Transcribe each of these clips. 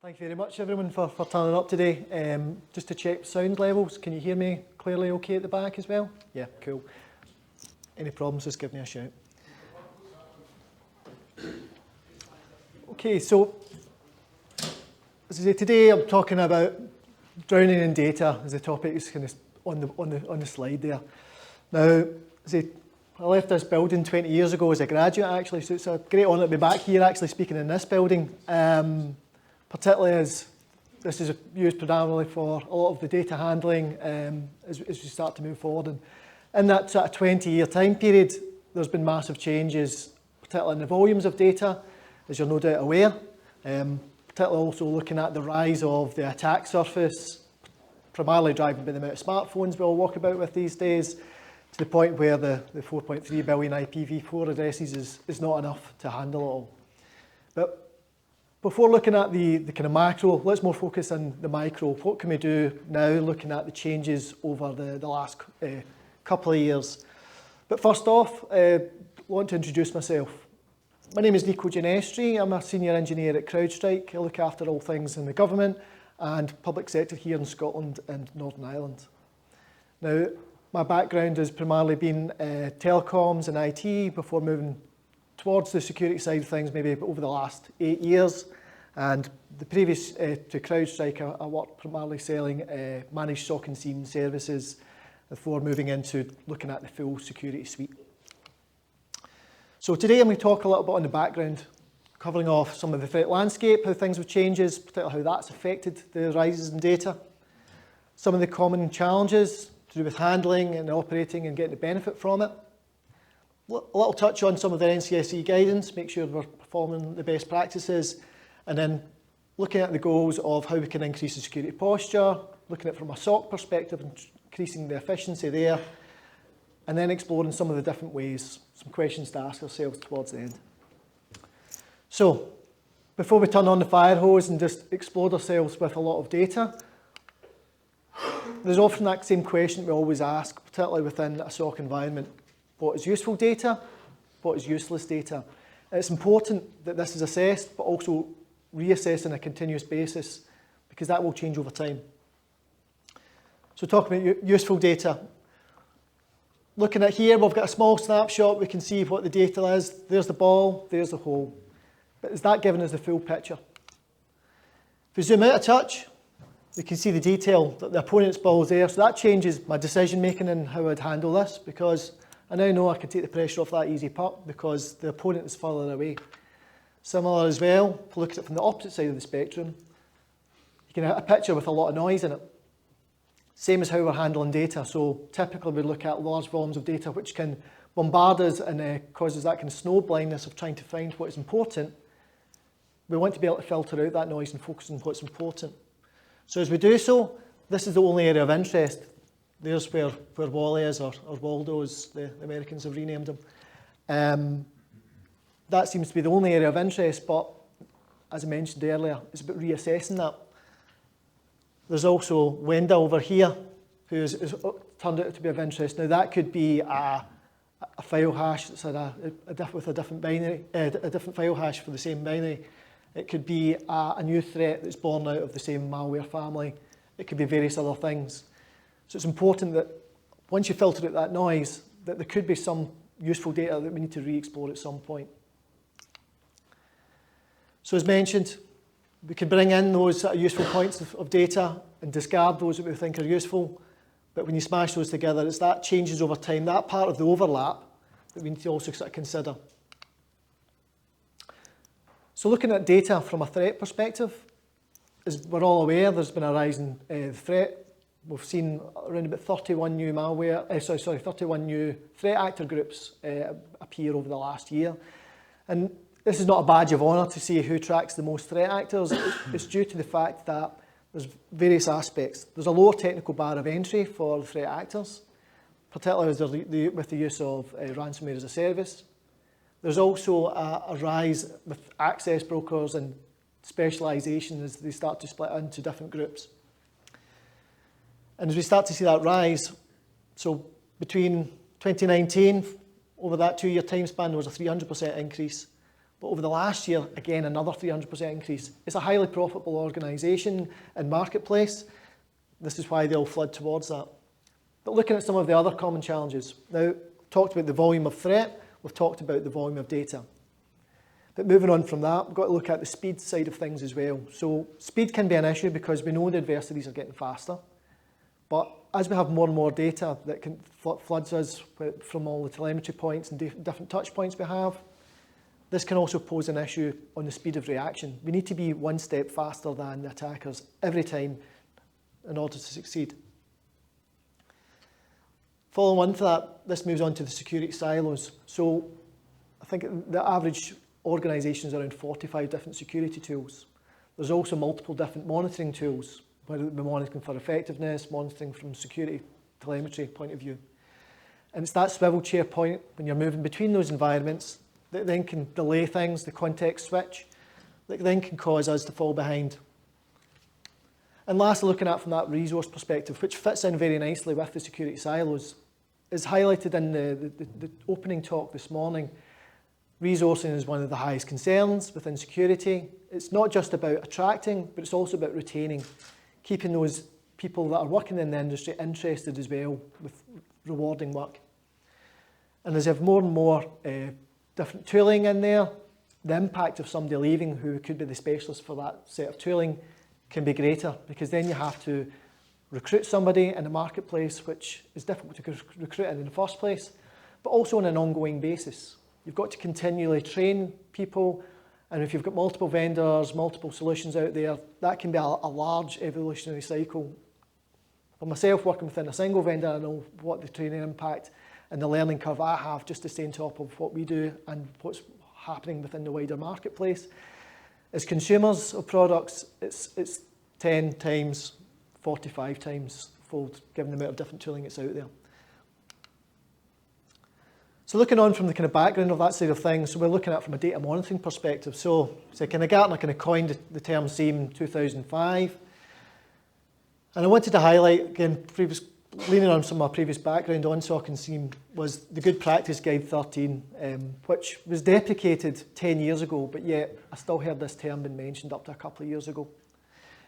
Thank you very much everyone for turning up today. Just to check sound levels, can you hear me clearly okay at the back as well? Yeah, cool. Any problems, just give me a shout. Okay, so as I say, today I'm talking about drowning in data as the topic is kind of on the slide there. Now, as I say, I left this building 20 years ago as a graduate actually, so it's a great honour to be back here actually speaking in this building. Particularly as this is used predominantly for a lot of the data handling as we start to move forward. And in that sort of 20-year time period, there's been massive changes, particularly in the volumes of data, as you're no doubt aware. Particularly also looking at the rise of the attack surface, primarily driven by the amount of smartphones we all walk about with these days, to the point where the 4.3 billion IPv4 addresses is not enough to handle it all. But before looking at the kind of macro, let's more focus on the micro. What can we do now looking at the changes over the last couple of years? But first off, I want to introduce myself. My name is Nicio Ginestri. I'm a senior engineer at Crowdstrike. I look after all things in the government and public sector here in Scotland and Northern Ireland. Now, my background has primarily been telecoms and IT before moving towards the security side of things maybe over the last 8 years. And the previous to Crowdstrike, I worked primarily selling managed SOC and SIEM services before moving into looking at the full security suite. So today I'm going to talk a little bit on the background, covering off some of the threat landscape, how things have changed, particularly how that's affected the rises in data, some of the common challenges to do with handling and operating and getting the benefit from it. A little touch on some of the NCSE guidance, make sure we're performing the best practices, and then looking at the goals of how we can increase the security posture, looking at it from a SOC perspective and increasing the efficiency there, and then exploring some of the different ways, some questions to ask ourselves towards the end. So, before we turn on the fire hose and just explode ourselves with a lot of data, there's often that same question we always ask, particularly within a SOC environment. What is useful data? What is useless data? And it's important that this is assessed, but also reassessed on a continuous basis, because that will change over time. So talking about useful data. Looking at here, we've got a small snapshot. We can see what the data is. There's the ball, there's the hole. But is that giving us the full picture? If we zoom out a touch, we can see the detail that the opponent's ball is there. So that changes my decision making and how I'd handle this, because I now know I can take the pressure off that easy puck because the opponent is further away. Similar as well, if you look at it from the opposite side of the spectrum, you can have a picture with a lot of noise in it. Same as how we're handling data. So typically we look at large volumes of data which can bombard us and causes that kind of snow blindness of trying to find what is important. We want to be able to filter out that noise and focus on what's important. So as we do so, this is the only area of interest. There's where Wally is, or Waldo, as the Americans have renamed him. That seems to be the only area of interest, but as I mentioned earlier, it's about reassessing that. There's also Wenda over here, who is turned out to be of interest. Now that could be a file hash that's with a different binary, a different file hash for the same binary. It could be a new threat that's born out of the same malware family. It could be various other things. So it's important that once you filter out that noise, that there could be some useful data that we need to re-explore at some point. So as mentioned, we can bring in those useful points of data and discard those that we think are useful. But when you smash those together, it's that changes over time, that part of the overlap that we need to also sort of consider. So looking at data from a threat perspective, as we're all aware, there's been a rise in threat. We've seen around about 31 new 31 new threat actor groups appear over the last year. And this is not a badge of honour to see who tracks the most threat actors. It's due to the fact that there's various aspects. There's a lower technical bar of entry for the threat actors, particularly with the use of ransomware as a service. There's also a rise with access brokers and specialisation as they start to split into different groups. And as we start to see that rise, so between 2019, over that 2-year time span, there was a 300% increase. But over the last year, again, another 300% increase. It's a highly profitable organisation and marketplace. This is why they all flood towards that. But looking at some of the other common challenges. Now, we've talked about the volume of threat, we've talked about the volume of data. But moving on from that, we've got to look at the speed side of things as well. So speed can be an issue because we know the adversaries are getting faster. But as we have more and more data that can floods us from all the telemetry points and different touch points we have, this can also pose an issue on the speed of reaction. We need to be one step faster than the attackers every time in order to succeed. Following on to that, this moves on to the security silos. So I think the average organisation is around 45 different security tools. There's also multiple different monitoring tools, whether it be monitoring for effectiveness, monitoring from security telemetry point of view. And it's that swivel chair point when you're moving between those environments that then can delay things, the context switch, that then can cause us to fall behind. And lastly, looking at from that resource perspective, which fits in very nicely with the security silos, is highlighted in the opening talk this morning. Resourcing is one of the highest concerns within security. It's not just about attracting, but it's also about retaining, keeping those people that are working in the industry interested as well with rewarding work. And as you have more and more different tooling in there, the impact of somebody leaving who could be the specialist for that set of tooling can be greater, because then you have to recruit somebody in a marketplace which is difficult to recruit in the first place, but also on an ongoing basis. You've got to continually train people, and if you've got multiple vendors, multiple solutions out there, that can be a large evolutionary cycle. For myself, working within a single vendor, I know what the training impact and the learning curve I have just to stay on top of what we do and what's happening within the wider marketplace. As consumers of products, it's 10 times, 45 times fold, given the amount of different tooling that's out there. So looking on from the kind of background of that side of things, so we're looking at from a data monitoring perspective. So kind of Gartner kind of coined the term SIEM in 2005. And I wanted to highlight, again, leaning on some of my previous background on SOC and SIEM, was the Good Practice Guide 13, which was deprecated 10 years ago, but yet I still heard this term being mentioned up to a couple of years ago,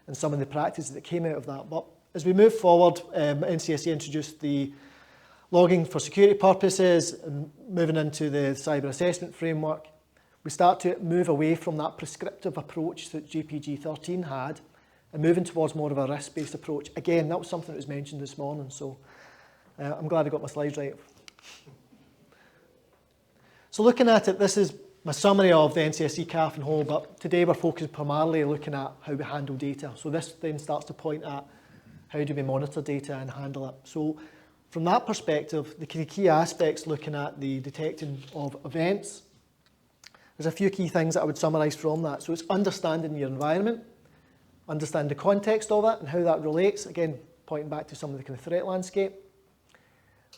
and some of the practices that came out of that. But as we move forward, NCSA introduced the logging for security purposes and moving into the cyber assessment framework. We start to move away from that prescriptive approach that GPG 13 had and moving towards more of a risk-based approach. Again, that was something that was mentioned this morning, so I'm glad I got my slides right. So looking at it, this is my summary of the NCSE calf and whole, but today we're focused primarily looking at how we handle data. So this then starts to point at how do we monitor data and handle it. So from that perspective, the key aspects looking at the detecting of events, there's a few key things that I would summarise from that. So it's understanding your environment, understand the context of it and how that relates, again, pointing back to some of the kind of threat landscape,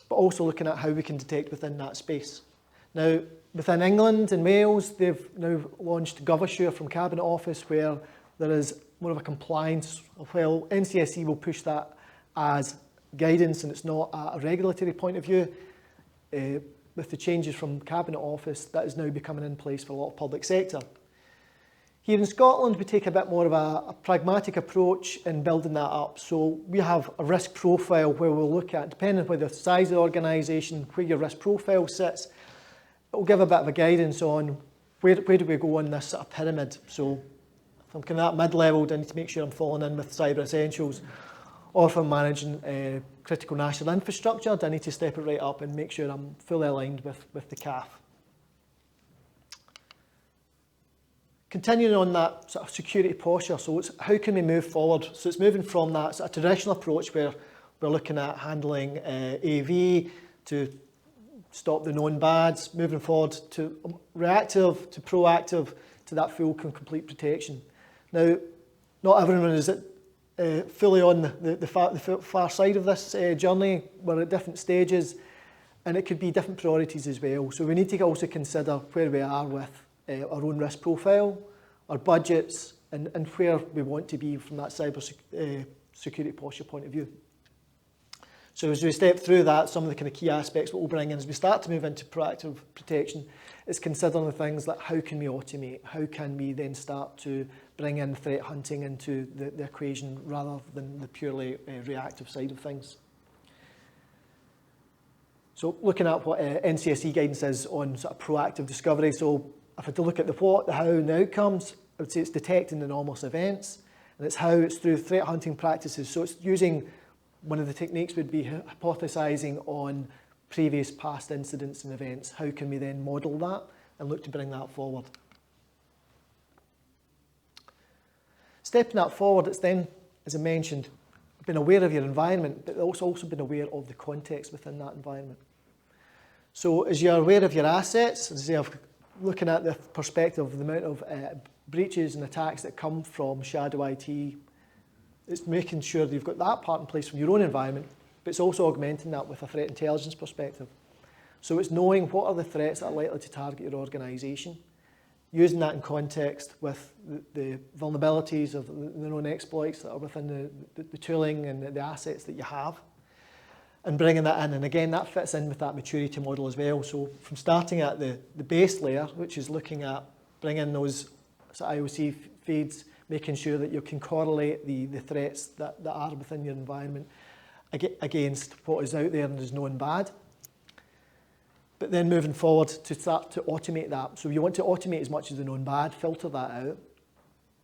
but also looking at how we can detect within that space. Now, within England and Wales, they've now launched GovAssure from Cabinet Office, where there is more of a compliance. Well, NCSE will push that as guidance and it's not a regulatory point of view. With the changes from Cabinet Office, that is now becoming in place for a lot of public sector. Here in Scotland, we take a bit more of a pragmatic approach in building that up. So we have a risk profile where we'll look at, depending on whether the size of the organisation, where your risk profile sits, it will give a bit of a guidance on where do we go on this sort of pyramid. So if I'm kind of at mid-level, do I need to make sure I'm falling in with cyber essentials? Or if I'm managing critical national infrastructure, do I need to step it right up and make sure I'm fully aligned with the CAF? Continuing on that sort of security posture, so it's how can we move forward? So it's moving from that sort of traditional approach where we're looking at handling AV to stop the known bads, moving forward to reactive, to proactive, to that full and complete protection. Now, not everyone is fully on the far side of this journey. We're at different stages, and it could be different priorities as well. So we need to also consider where we are with our own risk profile, our budgets, and where we want to be from that cyber security posture point of view. So as we step through that, some of the kind of key aspects what we'll bring in as we start to move into proactive protection is considering the things like how can we automate, how can we then start to bring in threat hunting into the equation rather than the purely reactive side of things. So looking at what NCSE guidance is on sort of proactive discovery, so if I had to look at the what, the how and the outcomes, I would say it's detecting anomalous events, and it's how it's through threat hunting practices. So it's using, one of the techniques would be hypothesizing on previous past incidents and events. How can we then model that and look to bring that forward? Stepping that forward, it's then, as I mentioned, being aware of your environment, but also being aware of the context within that environment. So as you're aware of your assets, as you're looking at the perspective of the amount of breaches and attacks that come from shadow IT, it's making sure that you've got that part in place from your own environment, but it's also augmenting that with a threat intelligence perspective. So it's knowing what are the threats that are likely to target your organisation, using that in context with the vulnerabilities of the known exploits that are within the tooling and the assets that you have, and bringing that in. And again, that fits in with that maturity model as well. So from starting at the base layer, which is looking at bringing those IOC feeds, making sure that you can correlate the threats that are within your environment against what is out there and is known bad. But then moving forward to start to automate that. So you want to automate as much as the known bad, filter that out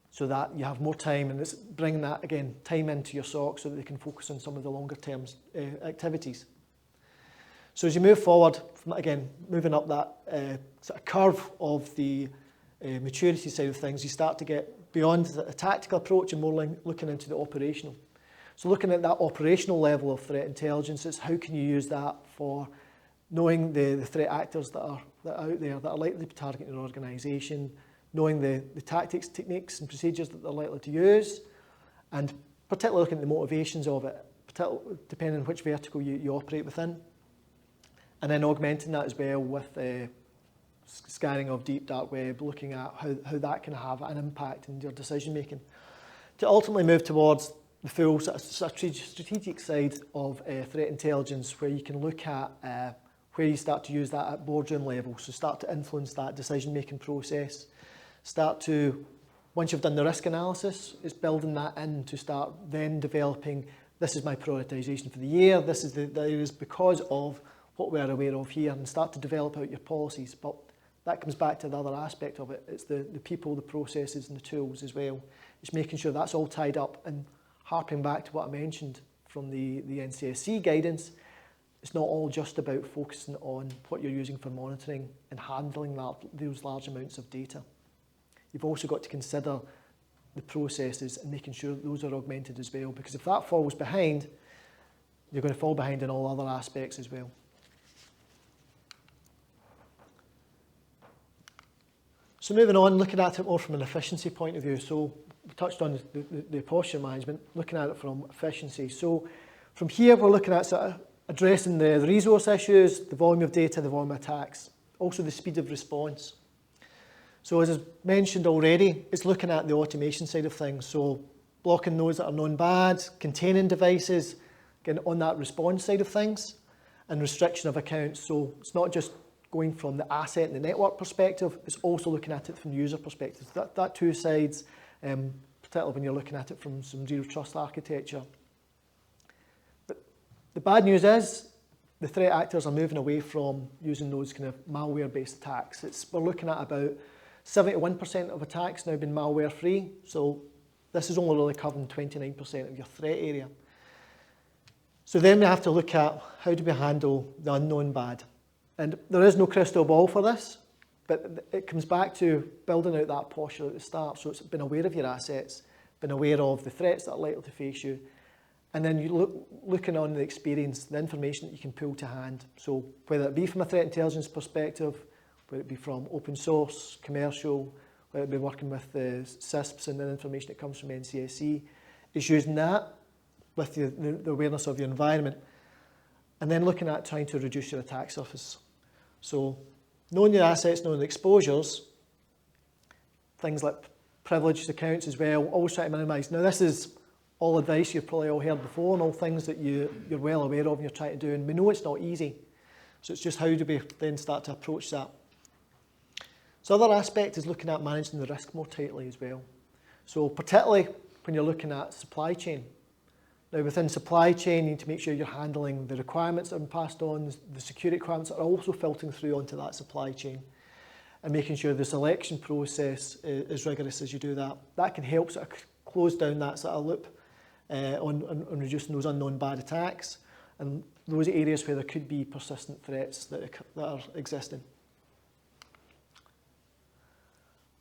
so that you have more time, and it's bringing that, again, time into your SOC so that they can focus on some of the longer term activities. So as you move forward, again, moving up that sort of curve of the maturity side of things, you start to get beyond a tactical approach and more looking into the operational. So looking at that operational level of threat intelligence, it's how can you use that for knowing the threat actors that are out there that are likely to be targeting your organisation, knowing the tactics, techniques and procedures that they're likely to use, and particularly looking at the motivations of it, depending on which vertical you operate within. And then augmenting that as well with scanning of deep dark web, looking at how that can have an impact in your decision making, to ultimately move towards the full sort of strategic side of threat intelligence, where you can look at where you start to use that at boardroom level. So start to influence that decision making process. Start to, once you've done the risk analysis, it's building that in to start then developing, this is my prioritisation for the year, this is the areas because of what we're aware of here, and start to develop out your policies. But that comes back to the other aspect of it. It's the people, the processes and the tools as well. It's making sure that's all tied up, and harping back to what I mentioned from the NCSE guidance, it's not all just about focusing on what you're using for monitoring and handling those large amounts of data. You've also got to consider the processes and making sure that those are augmented as well, because if that falls behind, you're going to fall behind in all other aspects as well. So moving on, looking at it more from an efficiency point of view. So we touched on the posture management, looking at it from efficiency. So from here, we're looking at sort of addressing the resource issues, the volume of data, the volume of attacks, also the speed of response. So as I mentioned already, it's looking at the automation side of things. So blocking those that are known bad, containing devices, again on that response side of things, and restriction of accounts. So it's not just going from the asset and the network perspective, it's also looking at it from the user perspective. That two sides, particularly when you're looking at it from some zero trust architecture. But the bad news is the threat actors are moving away from using those kind of malware-based attacks. We're looking at about 71% of attacks now being malware-free, so this is only really covering 29% of your threat area. So then we have to look at how do we handle the unknown bad. And there is no crystal ball for this, but it comes back to building out that posture at the start. So it's been aware of your assets, been aware of the threats that are likely to face you, and then you looking on the experience, the information that you can pull to hand. So whether it be from a threat intelligence perspective, whether it be from open source, commercial, whether it be working with the CISPs and the information that comes from NCSE, is using that with the awareness of your environment, and then looking at trying to reduce your attack surface. So knowing your assets, knowing the exposures, things like privileged accounts as well, always try to minimise. Now this is all advice you've probably all heard before and all things that you're well aware of and you're trying to do. And we know it's not easy. So it's just how do we then start to approach that. So the other aspect is looking at managing the risk more tightly as well. So particularly when you're looking at supply chain. Now within supply chain, you need to make sure you're handling the requirements that have been passed on, the security requirements that are also filtering through onto that supply chain, and making sure the selection process is rigorous as you do that. That can help sort of close down that sort of loop on reducing those unknown bad attacks and those areas where there could be persistent threats that are existing.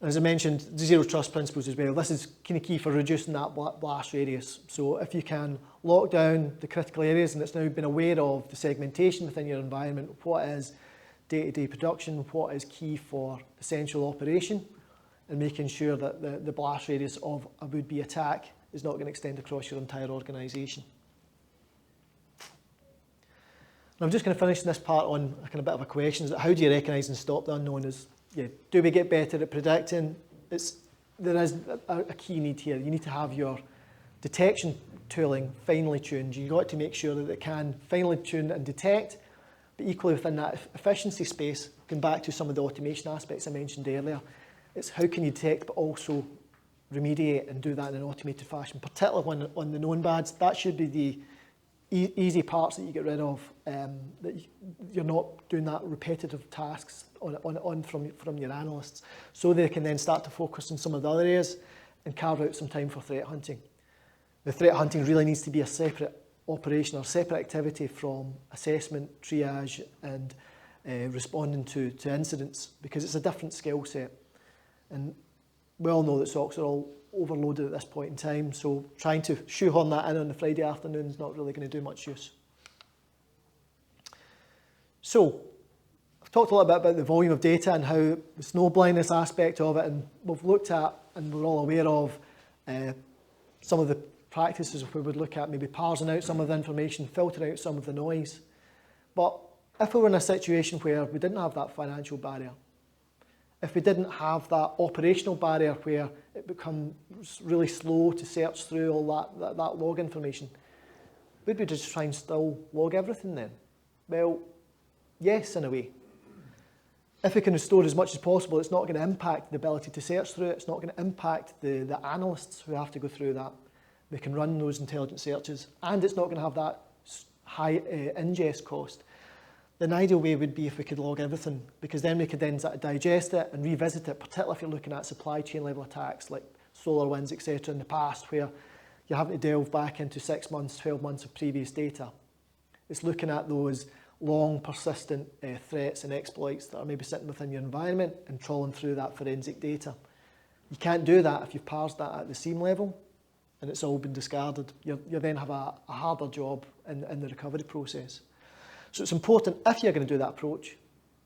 As I mentioned, the zero trust principles as well. This is kind of key for reducing that blast radius. So if you can lock down the critical areas, and it's now been aware of the segmentation within your environment, what is day-to-day production, what is key for essential operation, and making sure that the blast radius of a would-be attack is not going to extend across your entire organisation. I'm just going to finish this part on a kind of bit of a question. Is that how do you recognise and stop the unknown? Do we get better at predicting? There is a key need here. You need to have your detection tooling finely tuned. You've got to make sure that it can finely tune and detect, but equally within that efficiency space, going back to some of the automation aspects I mentioned earlier, it's how can you detect but also remediate and do that in an automated fashion, particularly on the known bads. That should be the easy parts that you get rid of, that you're not doing that repetitive tasks from your analysts, so they can then start to focus on some of the other areas and carve out some time for threat hunting. The threat hunting really needs to be a separate operation or separate activity from assessment, triage and responding to incidents, because it's a different skill set. And we all know that SOCs are all overloaded at this point in time, so trying to shoehorn that in on the Friday afternoon is not really going to do much use. So, I've talked a little bit about the volume of data and how the snow blindness aspect of it, and we've looked at and we're all aware of some of the practices if we would look at maybe parsing out some of the information, filtering out some of the noise. But if we were in a situation where we didn't have that financial barrier, if we didn't have that operational barrier where it becomes really slow to search through all that log information, would we just try and still log everything then? Well, yes, in a way. If we can restore as much as possible, it's not going to impact the ability to search through it. It's not going to impact the analysts who have to go through that. They can run those intelligent searches, and it's not going to have that high ingest cost. The ideal way would be if we could log everything, because then we could then digest it and revisit it, particularly if you're looking at supply chain level attacks like solar winds, etc. in the past, where you're having to delve back into 6 months, 12 months of previous data. It's looking at those long persistent threats and exploits that are maybe sitting within your environment and trawling through that forensic data. You can't do that if you've parsed that at the seam level and it's all been discarded. You then have a harder job in the recovery process. So it's important, if you're going to do that approach,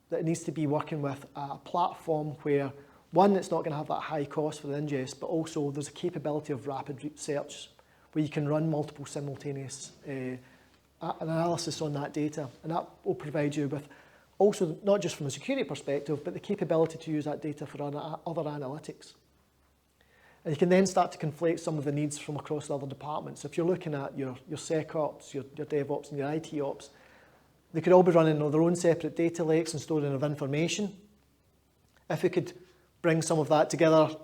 that it needs to be working with a platform where, one, it's not going to have that high cost for the ingest, but also there's a capability of rapid search where you can run multiple simultaneous analysis on that data, and that will provide you with also, not just from a security perspective, but the capability to use that data for other analytics. And you can then start to conflate some of the needs from across the other departments. If you're looking at your SecOps, your DevOps and your IT Ops, they could all be running on their own separate data lakes and storing of information. If we could bring some of that together,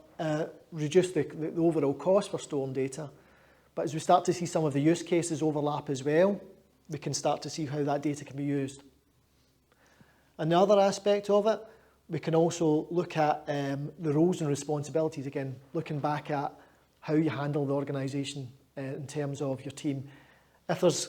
reduce the overall cost for storing data. But as we start to see some of the use cases overlap as well, we can start to see how that data can be used. And the other aspect of it, we can also look at the roles and responsibilities, again, looking back at how you handle the organisation in terms of your team. If there's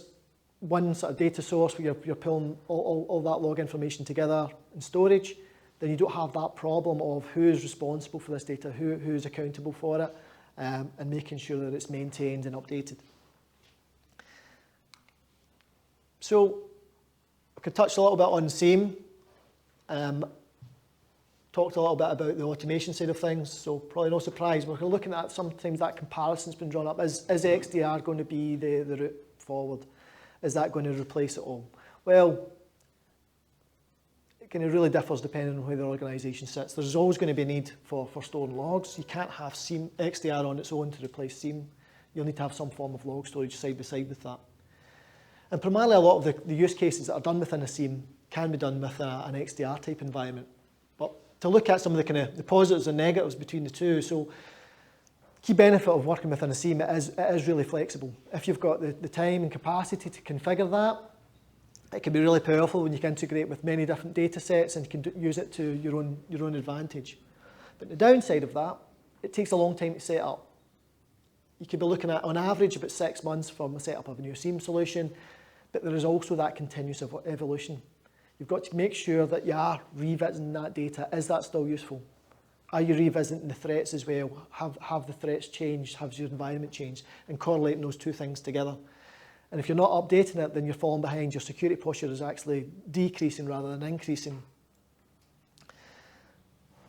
one sort of data source where you're pulling all that log information together in storage, then you don't have that problem of who is responsible for this data, who is accountable for it, and making sure that it's maintained and updated. So I could touch a little bit on SIEM. Talked a little bit about the automation side of things, so probably no surprise. We're looking at sometimes that comparison's been drawn up. Is XDR going to be the route forward? Is that going to replace it all? Well, it kind of really differs depending on where the organisation sits. There's always going to be a need for storing logs. You can't have XDR on its own to replace SIEM. you'll need to have some form of log storage side by side with that. And primarily a lot of the use cases that are done within a SIEM can be done with an XDR type environment. But to look at some of the kind of the positives and negatives between the two, so key benefit of working within a SIEM, it is really flexible. If you've got the time and capacity to configure that, it can be really powerful when you can integrate with many different data sets and you can use it to your own advantage. But the downside of that, it takes a long time to set up. You could be looking at, on average, about 6 months from the setup of a new SIEM solution, but there is also that continuous evolution. You've got to make sure that you are revisiting that data. Is that still useful? Are you revisiting the threats as well? Have the threats changed? Has your environment changed? And correlating those two things together. And if you're not updating it, then you're falling behind. Your security posture is actually decreasing rather than increasing.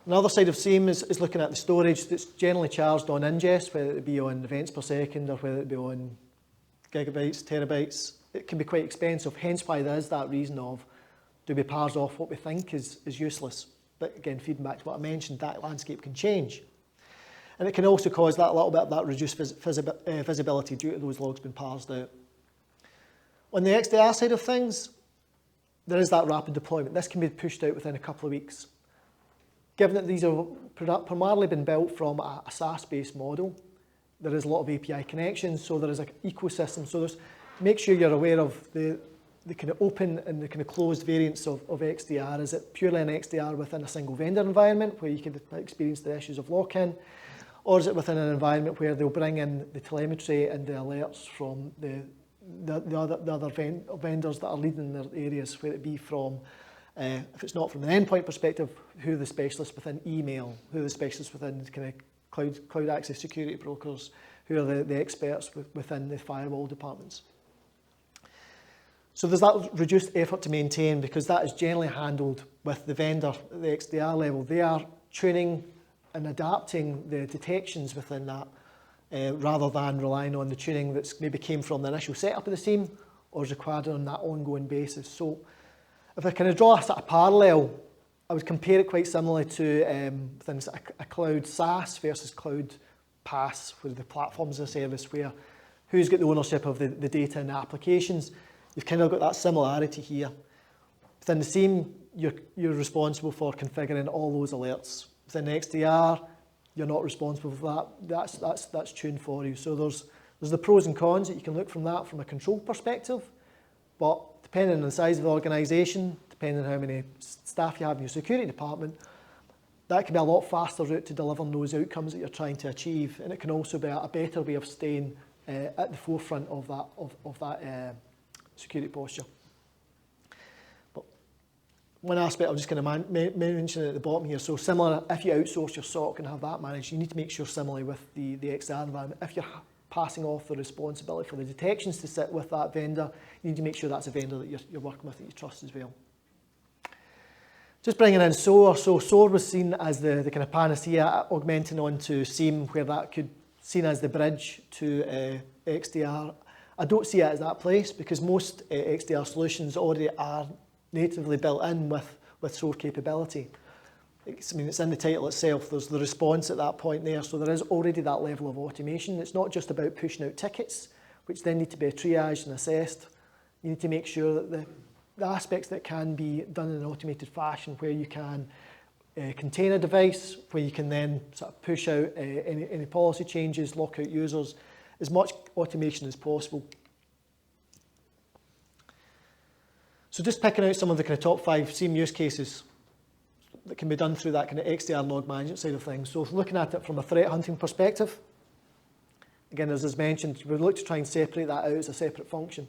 Another side of SIEM is looking at the storage that's generally charged on ingest, whether it be on events per second or whether it be on gigabytes, terabytes. It can be quite expensive, hence why there is that reason of, do we parse off what we think is useless? But again, feeding back to what I mentioned, that landscape can change. And it can also cause that little bit of that reduced visibility due to those logs being parsed out. On the XDR side of things, there is that rapid deployment. This can be pushed out within a couple of weeks. Given that these are primarily been built from a SaaS-based model, there is a lot of API connections, so there is an ecosystem. So make sure you're aware of the kind of open and the kind of closed variants of XDR. Is it purely an XDR within a single vendor environment where you can experience the issues of lock-in? Or is it within an environment where they'll bring in the telemetry and the alerts from the other vendors that are leading in their areas, whether it be from, if it's not from an endpoint perspective, who are the specialists within email, who are the specialists within kind of cloud access security brokers, who are the experts within the firewall departments. So there's that reduced effort to maintain because that is generally handled with the vendor at the XDR level. They are tuning and adapting the detections within that rather than relying on the tuning that's maybe came from the initial setup of the SIEM or is required on that ongoing basis. So if I kind of draw a sort of parallel, I would compare it quite similarly to things like a cloud SaaS versus cloud PaaS, where the platforms as a service, where who's got the ownership of the data and the applications. You've kind of got that similarity here. Within the SIEM, you're responsible for configuring all those alerts. Within XDR, you're not responsible for that. That's tuned for you. So there's the pros and cons that you can look from that from a control perspective, but depending on the size of the organisation, depending on how many staff you have in your security department, that can be a lot faster route to delivering those outcomes that you're trying to achieve, and it can also be a better way of staying at the forefront of that security posture. But one aspect I'm just going to mention at the bottom here, so similar, if you outsource your SOC and have that managed, you need to make sure similarly with the XDR environment, if you're passing off the responsibility for the detections to sit with that vendor, you need to make sure that's a vendor that you're working with that you trust as well. Just bringing in SOAR. So SOAR was seen as the kind of panacea, augmenting onto SIEM, where that could seen as the bridge to XDR. I don't see it as that place because most XDR solutions already are natively built in with SOAR capability. It's in the title itself, there's the response at that point there, so there is already that level of automation. It's not just about pushing out tickets, which then need to be triaged and assessed. You need to make sure that the aspects that can be done in an automated fashion, where you can contain a device, where you can then sort of push out any policy changes, lock out users, as much automation as possible. So just picking out some of the kind of top 5 SIEM use cases that can be done through that kind of XDR log management side of things. So looking at it from a threat hunting perspective, again, as mentioned, we look to try and separate that out as a separate function.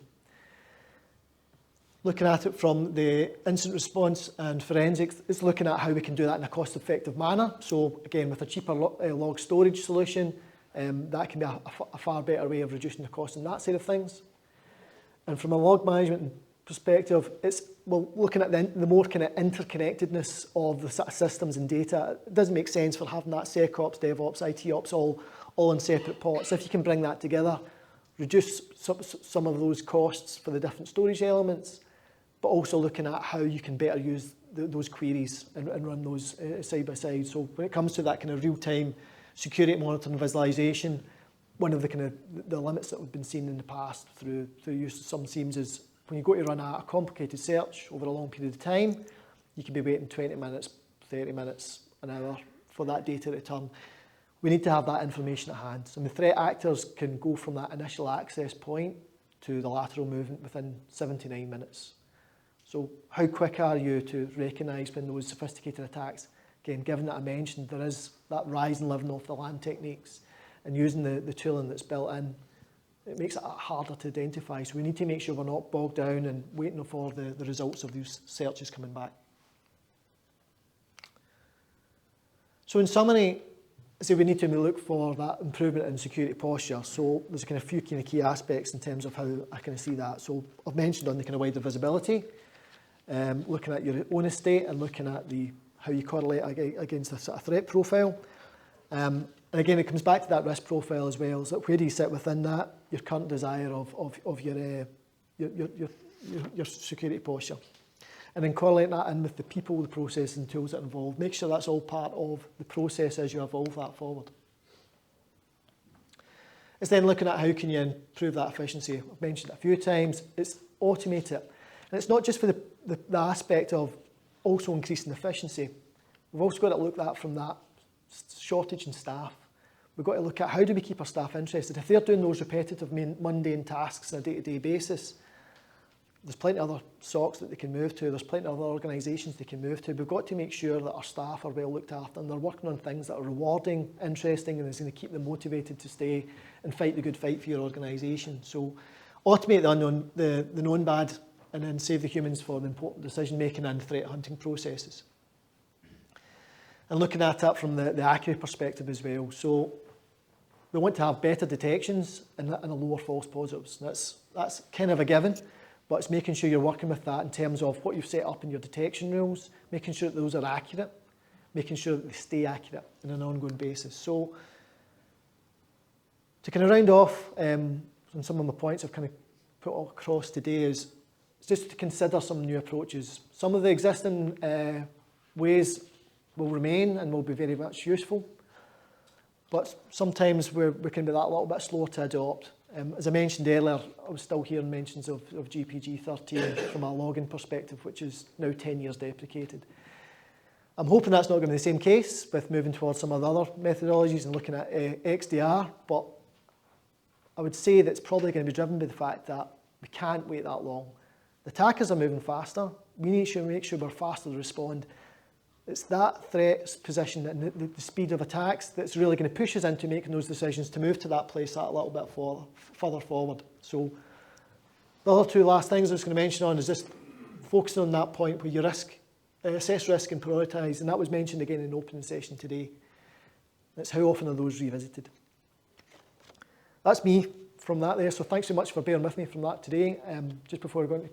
Looking at it from the incident response and forensics, it's looking at how we can do that in a cost-effective manner. So again, with a cheaper log storage solution, that can be a far better way of reducing the cost on that side of things. And from a log management perspective, it's looking at the more kind of interconnectedness of the sort of systems and data. It doesn't make sense for having that SecOps, DevOps, IT Ops all in separate pots. If you can bring that together, reduce some of those costs for the different storage elements, but also looking at how you can better use those queries and run those side by side. So when it comes to that kind of real-time security monitoring visualization, one of the kind of the limits that we've been seen in the past through use of some seams is when you go to run a complicated search over a long period of time, you can be waiting 20 minutes, 30 minutes, an hour for that data to return. We need to have that information at hand. So the threat actors can go from that initial access point to the lateral movement within 79 minutes. So how quick are you to recognise when those sophisticated attacks, again, given that I mentioned there is that rise and living off the land techniques and using the tooling that's built in, it makes it harder to identify. So we need to make sure we're not bogged down and waiting for the results of these searches coming back. So in summary, so we need to look for that improvement in security posture. So there's kind of a few kind of key aspects in terms of how I kind of see that. So I've mentioned on the kind of wider visibility, looking at your own estate and looking at how you correlate against a sort of threat profile. And again, it comes back to that risk profile as well. So where do you sit within that? Your current desire of your security posture. And then correlate that in with the people, the process and tools that are involved. Make sure that's all part of the process as you evolve that forward. It's then looking at how can you improve that efficiency. I've mentioned it a few times. It's automate it. And it's not just for the aspect of also increasing efficiency. We've also got to look at that from that shortage in staff. We've got to look at how do we keep our staff interested. If they're doing those repetitive, mundane tasks on a day-to-day basis, there's plenty of other SOCs that they can move to. There's plenty of other organisations they can move to. We've got to make sure that our staff are well looked after and they're working on things that are rewarding, interesting, and is going to keep them motivated to stay and fight the good fight for your organisation. So automate the unknown, the known bad, and then save the humans for the important decision-making and threat hunting processes. And looking at that from the accurate perspective as well. So we want to have better detections and a lower false positives. That's kind of a given. But it's making sure you're working with that in terms of what you've set up in your detection rules, making sure that those are accurate, making sure that they stay accurate on an ongoing basis. So to kind of round off on some of my points I've kind of put all across today is just to consider some new approaches. Some of the existing ways will remain and will be very much useful, but sometimes we can be that little bit slower to adopt. As I mentioned earlier, I was still hearing mentions of GPG 13 from a logging perspective, which is now 10 years deprecated. I'm hoping that's not going to be the same case with moving towards some of the other methodologies and looking at XDR, but I would say that it's probably going to be driven by the fact that we can't wait that long. The attackers are moving faster. We need to make sure we're faster to respond. It's that threat's position and the speed of attacks that's really going to push us into making those decisions to move to that place that a little bit further forward. So the other two last things I was going to mention on is just focusing on that point where you assess risk and prioritise, and that was mentioned again in the opening session today. It's how often are those revisited. That's me from that there, so thanks so much for bearing with me from that today. Just before we're going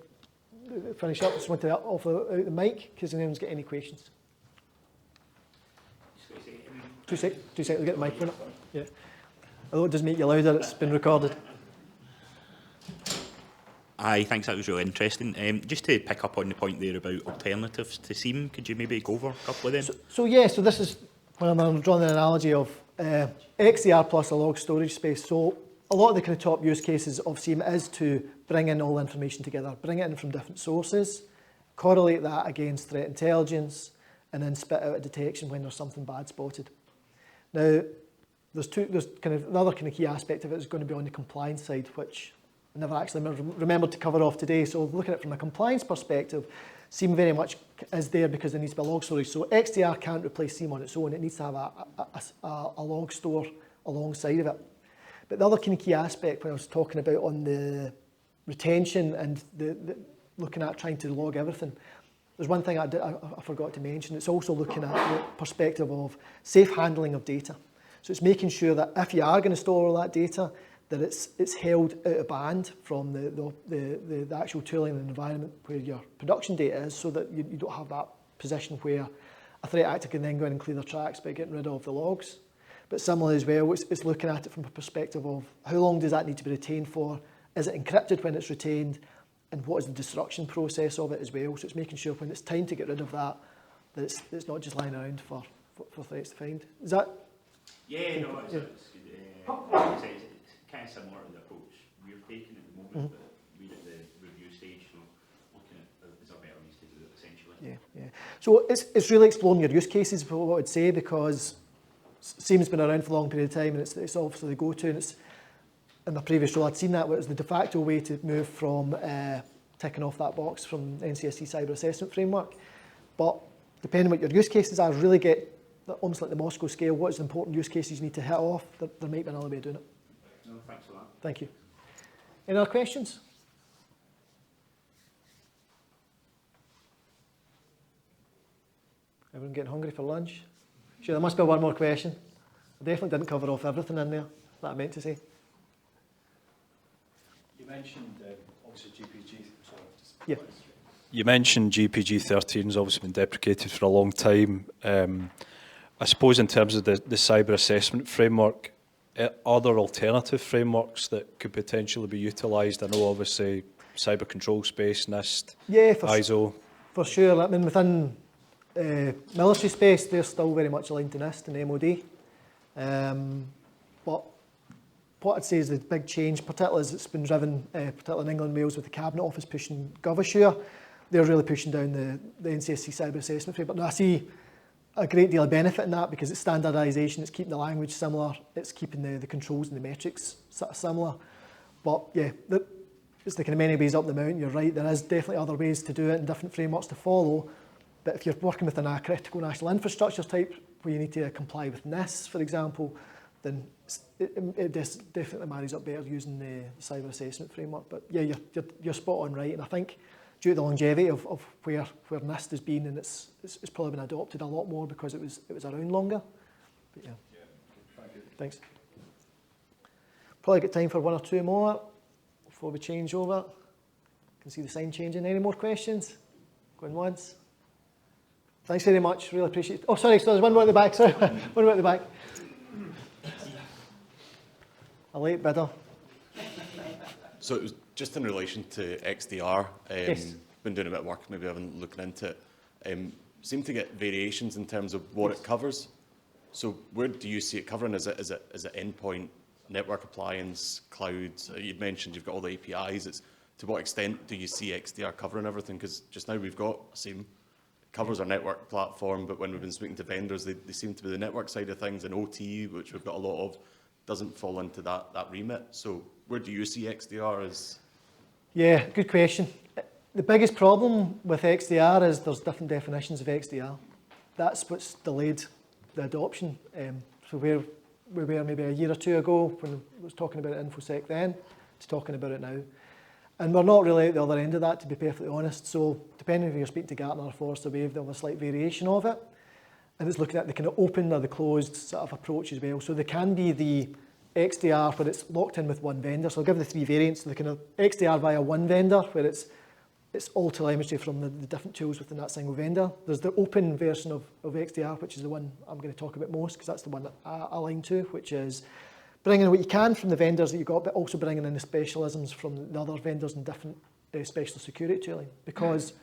to finish up, I just want to offer out the mic because anyone's got any questions. 2 seconds, we'll get the microphone up. Yeah. Although it does make you louder, it's been recorded. Aye, thanks, that was really interesting. Just to pick up on the point there about alternatives to SIEM, could you maybe go over a couple of them? So this is when I'm drawing an analogy of XDR plus a log storage space. So a lot of the kind of top use cases of SIEM is to bring in all information together, bring it in from different sources, correlate that against threat intelligence, and then spit out a detection when there's something bad spotted. Now, there's kind of another kind of key aspect of it is going to be on the compliance side, which I never actually remembered to cover off today. So looking at it from a compliance perspective, SIEM very much is there because there needs to be a log storage. So XDR can't replace SIEM on its own. It needs to have a log store alongside of it. But the other kind of key aspect when I was talking about on the retention and the looking at trying to log everything, there's one thing I forgot to mention. It's also looking at the perspective of safe handling of data. So it's making sure that if you are going to store all that data, that it's held out of band from the actual tooling and environment where your production data is, so that you don't have that position where a threat actor can then go in and clear their tracks by getting rid of the logs. But similarly as well, it's looking at it from a perspective of how long does that need to be retained for? Is it encrypted when it's retained? And what is the destruction process of it as well? So it's making sure when it's time to get rid of that, that it's not just lying around for threats to find. Is that? Yeah, no, it's good. kind of similar to the approach we're taking at the moment, but we're at the review stage, so looking at is there better ways to do it, essentially. Yeah. So it's really exploring your use cases, is what I would say, because SIEM's been around for a long period of time, and it's obviously the go-to, and it's, in my previous role I'd seen that, where it's the de facto way to move from ticking off that box from NCSC Cyber Assessment Framework. But depending on what your use cases are, really get almost like the Moscow scale, what is the important use cases you need to hit off. There might be another way of doing it. No, thanks for that. Thank you. Any other questions? Everyone getting hungry for lunch? Sure, there must be one more question. I definitely didn't cover off everything in there that I meant to say. You mentioned obviously GPG. Yeah. You mentioned GPG 13 has obviously been deprecated for a long time. I suppose in terms of the cyber assessment framework, are there alternative frameworks that could potentially be utilised? I know obviously cyber control space, NIST, Yeah, ISO. For sure. I mean, within military space, they're still very much aligned to NIST and MOD. But what I'd say is the big change, particularly as it's been driven, particularly in England and Wales with the Cabinet Office pushing GovAssure, they're really pushing down the NCSC cyber assessment framework. Now I see a great deal of benefit in that because it's standardisation, it's keeping the language similar, it's keeping the controls and the metrics sort of similar. But yeah, it's like in many ways up the mountain, you're right, there is definitely other ways to do it and different frameworks to follow. But if you're working within a critical national infrastructure type where you need to comply with NIST, for example, then it definitely marries up better using the cyber assessment framework. But yeah, you're spot on right, and I think due to the longevity of where NIST has been, and it's probably been adopted a lot more because it was around longer. But yeah. Thank you. Thanks. Probably got time for one or two more before we change over. Can see the sign changing. Any more questions? Going once. Thanks very much. Really appreciate it. Oh, sorry. So there's one more at the back. Sorry, one more at the back. A late bidder. So it was just in relation to XDR. Yes. Been doing a bit of work, maybe I haven't looked into it. Seem to get variations in terms of what it covers. So where do you see it covering? Is it endpoint, network appliance, cloud? You'd mentioned you've got all the APIs. To what extent do you see XDR covering everything? Because just now we've got SIEM. It covers our network platform, but when we've been speaking to vendors, they seem to be the network side of things, and OT, which we've got a lot of, doesn't fall into that remit. So where do you see XDR as? Yeah, good question. The biggest problem with XDR is there's different definitions of XDR. That's what's delayed the adoption. So where we were maybe a year or two ago when I was talking about it InfoSec then, to talking about it now. And we're not really at the other end of that, to be perfectly honest. So depending if you're speaking to Gartner or Forrester Wave, they'll have a slight variation of it. And it's looking at the kind of open or the closed sort of approach as well. So there can be the XDR where it's locked in with one vendor. So I'll give the three variants. So the kind of XDR via one vendor where it's all telemetry from the different tools within that single vendor. There's the open version of XDR, which is the one I'm going to talk about most because that's the one that I align to, which is bringing in what you can from the vendors that you've got, but also bringing in the specialisms from the other vendors and different special security tooling. Because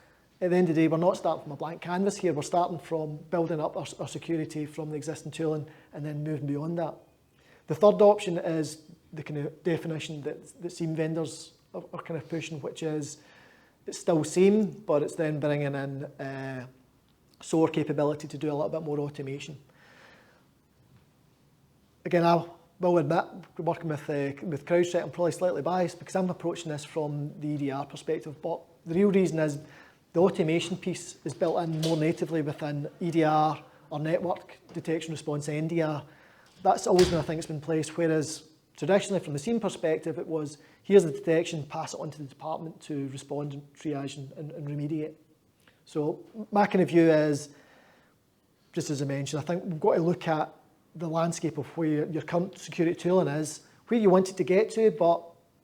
at the end of the day, we're not starting from a blank canvas here. We're starting from building up our security from the existing tooling and then moving beyond that. The third option is the kind of definition that SIEM vendors are kind of pushing, which is it's still SIEM, but it's then bringing in SOAR capability to do a little bit more automation. Again, I will admit, working with Crowdstrike, I'm probably slightly biased because I'm approaching this from the EDR perspective, but the real reason is the automation piece is built in more natively within EDR or network detection response NDR. That's always been a thing that's been in place, whereas traditionally from the SIEM perspective, it was here's the detection, pass it on to the department to respond, and triage and remediate. So my kind of view is, just as I mentioned, I think we've got to look at the landscape of where your current security tooling is, where you want it to get to, but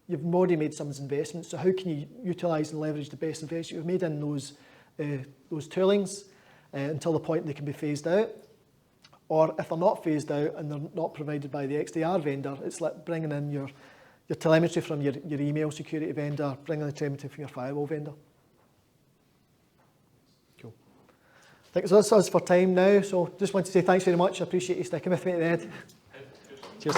you've already made some investments. So how can you utilise and leverage the best investment you've made in those toolings until the point they can be phased out? Or if they're not phased out and they're not provided by the XDR vendor, it's like bringing in your telemetry from your email security vendor, bringing the telemetry from your firewall vendor. Cool. I think that's us for time now. So just want to say thanks very much. I appreciate you sticking with me at the end. Cheers.